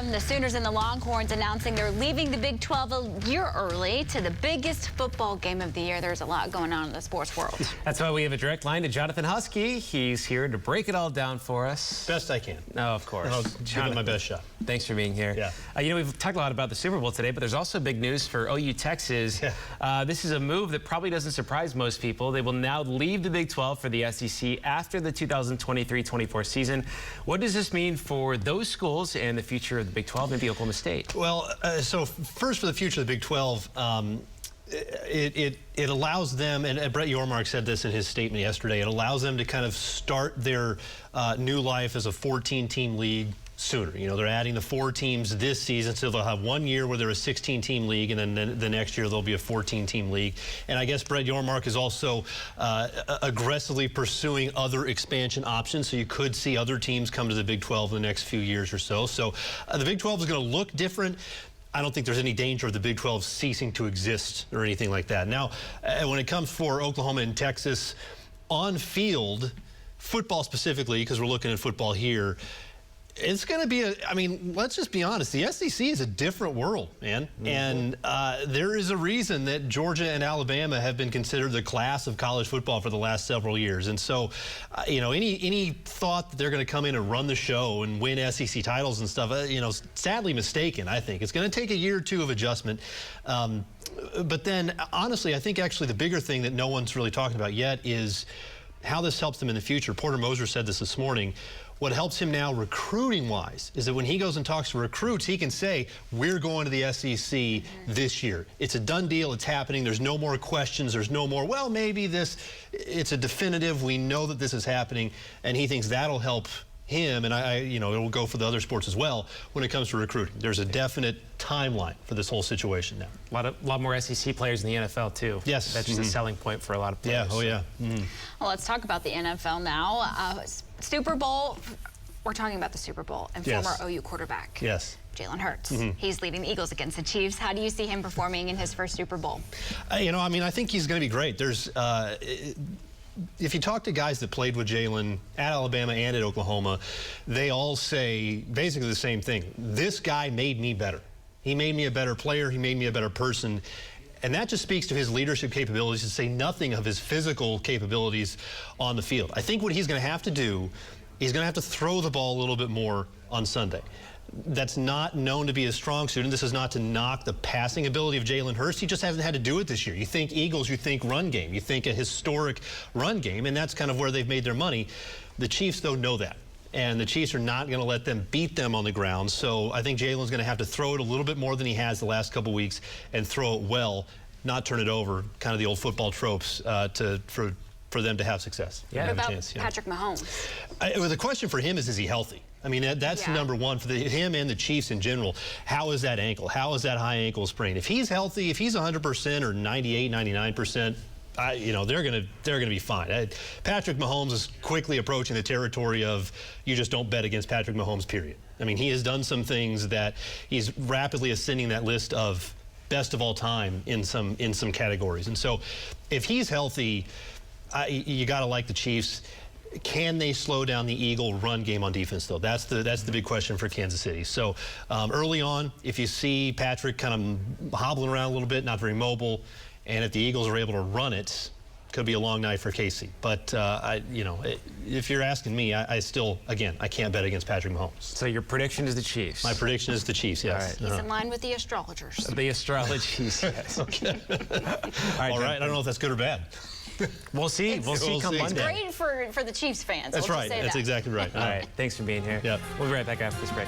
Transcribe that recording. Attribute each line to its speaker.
Speaker 1: The Sooners and the Longhorns announcing they're leaving the Big 12 a year early to the biggest football game of the year. There's a lot going on in the sports world.
Speaker 2: That's why we have a direct line to Jonathan Huskey. He's here to break it all down for us.
Speaker 3: Best I can.
Speaker 2: Oh, of course.
Speaker 3: I'll give it my best shot.
Speaker 2: Thanks for being here.
Speaker 3: Yeah.
Speaker 2: You know, we've talked a lot about the Super Bowl today, but there's also big news for OU Texas.
Speaker 3: Yeah.
Speaker 2: This is a move that probably doesn't surprise most people. They will now leave the Big 12 for the SEC after the 2023-24 season. What does this mean for those schools and the future of the Big 12, maybe Oklahoma State?
Speaker 3: Well, so first for the future of the Big 12, it allows them, and Brett Yormark said this in his statement yesterday, it allows them to kind of start their new life as a 14-team league sooner. You know, they're adding the 4 teams this season, so they'll have 1 year where they're a 16-team league, and then the next year they'll be a 14-team league. And I guess Brett Yormark is also aggressively pursuing other expansion options, so you could see other teams come to the Big 12 in the next few years or so. So the Big 12 is going to look different. I don't think there's any danger of the Big 12 ceasing to exist or anything like that. Now, when it comes for Oklahoma and Texas, on field, football specifically, because we're looking at football here, it's going to be I mean, let's just be honest. The SEC is a different world, man. Mm-hmm. And there is a reason that Georgia and Alabama have been considered the class of college football for the last several years. And so, you know, any thought that they're going to come in and run the show and win SEC titles and stuff, you know, sadly mistaken, I think. It's going to take a year or two of adjustment. But then, honestly, I think actually the bigger thing that no one's really talking about yet is how this helps them in the future. Porter Moser said this morning. What helps him now recruiting-wise is that when he goes and talks to recruits, he can say, we're going to the SEC this year. It's a done deal. It's happening. There's no more questions. There's no more, well, maybe this. It's a definitive. We know that this is happening. And he thinks that'll help him, and you know, it will go for the other sports as well when it comes to recruiting. There's a definite timeline for this whole situation now.
Speaker 2: A lot more SEC players in the NFL too.
Speaker 3: Yes.
Speaker 2: That's just a selling point for a lot of players.
Speaker 3: Yeah, oh yeah.
Speaker 1: Well, let's talk about the NFL now. Super Bowl, we're talking about the Super Bowl and former OU quarterback.
Speaker 3: Yes.
Speaker 1: Jalen Hurts. He's leading the Eagles against the Chiefs. How do you see him performing in his first Super Bowl?
Speaker 3: You know, I mean, I think he's going to be great. There's if you talk to guys that played with Jalen at Alabama and at Oklahoma, they all say basically the same thing. This guy made me better. He made me a better player. He made me a better person. And that just speaks to his leadership capabilities, to say nothing of his physical capabilities on the field. I think what he's going to have to do, he's going to have to throw the ball a little bit more on Sunday. That's not known to be a strong suit, and this is not to knock the passing ability of Jalen Hurts. He just hasn't had to do it this year. You think Eagles, you think run game, you think a historic run game, and that's kind of where they've made their money. The Chiefs, though, know that. And the Chiefs are not going to let them beat them on the ground. So I think Jalen's going to have to throw it a little bit more than he has the last couple weeks and throw it well, not turn it over, kind of the old football tropes for them to have success.
Speaker 1: Yeah. What about Patrick Mahomes?
Speaker 3: Well, the question for him is he healthy? I mean, that's number one for him and the Chiefs in general. How is that ankle? How is that high ankle sprain? If he's healthy, if he's 100% or 98, 99%, you know, they're gonna be fine. Patrick Mahomes is quickly approaching the territory of you just don't bet against Patrick Mahomes, period. I mean, he has done some things that he's rapidly ascending that list of best of all time in some categories. And so if he's healthy, you got to like the Chiefs. Can they slow down the Eagle run game on defense, though? That's the big question for Kansas City. So early on, if you see Patrick kind of hobbling around a little bit, not very mobile, and if the Eagles are able to run it, could be a long night for Casey. But, you know, if you're asking me, I still, again, I can't bet against Patrick Mahomes.
Speaker 2: So your prediction is the Chiefs?
Speaker 3: My prediction is the Chiefs, yes.
Speaker 1: All right. He's in line with the astrologers.
Speaker 2: The astrologies, yes.
Speaker 3: Okay. All right, I don't know if that's good or bad.
Speaker 2: We'll see. We'll see come Monday.
Speaker 1: It's great for the Chiefs fans.
Speaker 3: That's right. That's exactly right.
Speaker 2: All right. Thanks for being here.
Speaker 3: Yep.
Speaker 2: We'll be right back after this break.